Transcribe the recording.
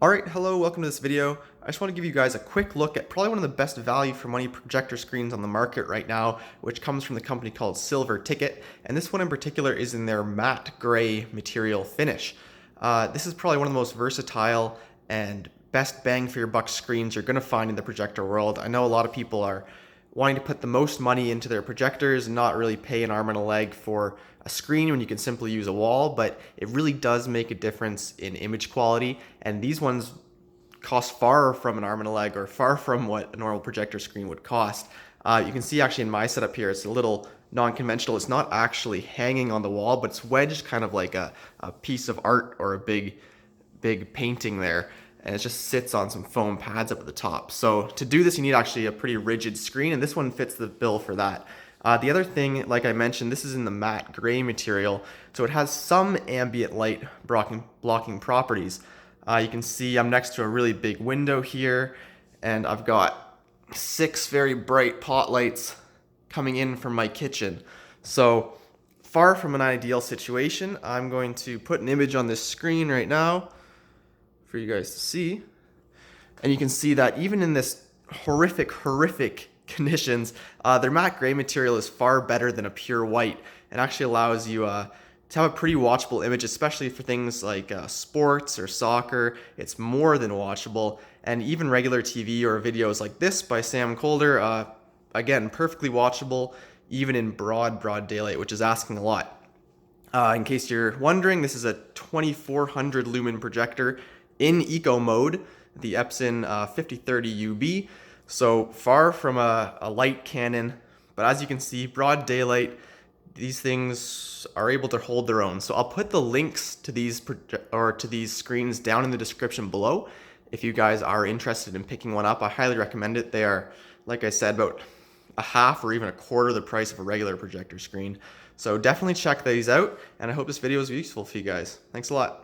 Alright, hello, welcome to this video. I just want to give you guys a quick look at probably one of the best value for money projector screens on the market right now, which comes from the company called Silver Ticket, and this one in particular is in their matte gray material finish. This is probably one of the most versatile and best bang for your buck screens you're going to find in the projector world. I know a lot of people are wanting to put the most money into their projectors and not really pay an arm and a leg for a screen when you can simply use a wall, but it really does make a difference in image quality, and these ones cost far from an arm and a leg or far from what a normal projector screen would cost. You can see actually in my setup here, it's a little non-conventional. It's not actually hanging on the wall, but it's wedged kind of like a piece of art or a big painting there, and it just sits on some foam pads up at the top. So to do this, you need actually a pretty rigid screen, and this one fits the bill for that. The other thing, like I mentioned, this is in the matte gray material, so it has some ambient light blocking properties. You can see I'm next to a really big window here, and I've got 6 very bright pot lights coming in from my kitchen. So far from an ideal situation. I'm going to put an image on this screen right now for you guys to see. And you can see that even in this horrific conditions, their matte gray material is far better than a pure white, and actually allows you to have a pretty watchable image, especially for things like sports or soccer. It's more than watchable, and even regular TV or videos like this by Sam Colder, again, perfectly watchable, even in broad daylight, which is asking a lot. In case you're wondering, this is a 2400 lumen projector in eco mode, the Epson 5030 UB. So far from a light cannon, but as you can see, broad daylight, these things are able to hold their own. So I'll put the links to these screens down in the description below. If you guys are interested in picking one up, I highly recommend it. They are, like I said, about a half or even a quarter the price of a regular projector screen. So definitely check these out, and I hope this video was useful for you guys. Thanks a lot.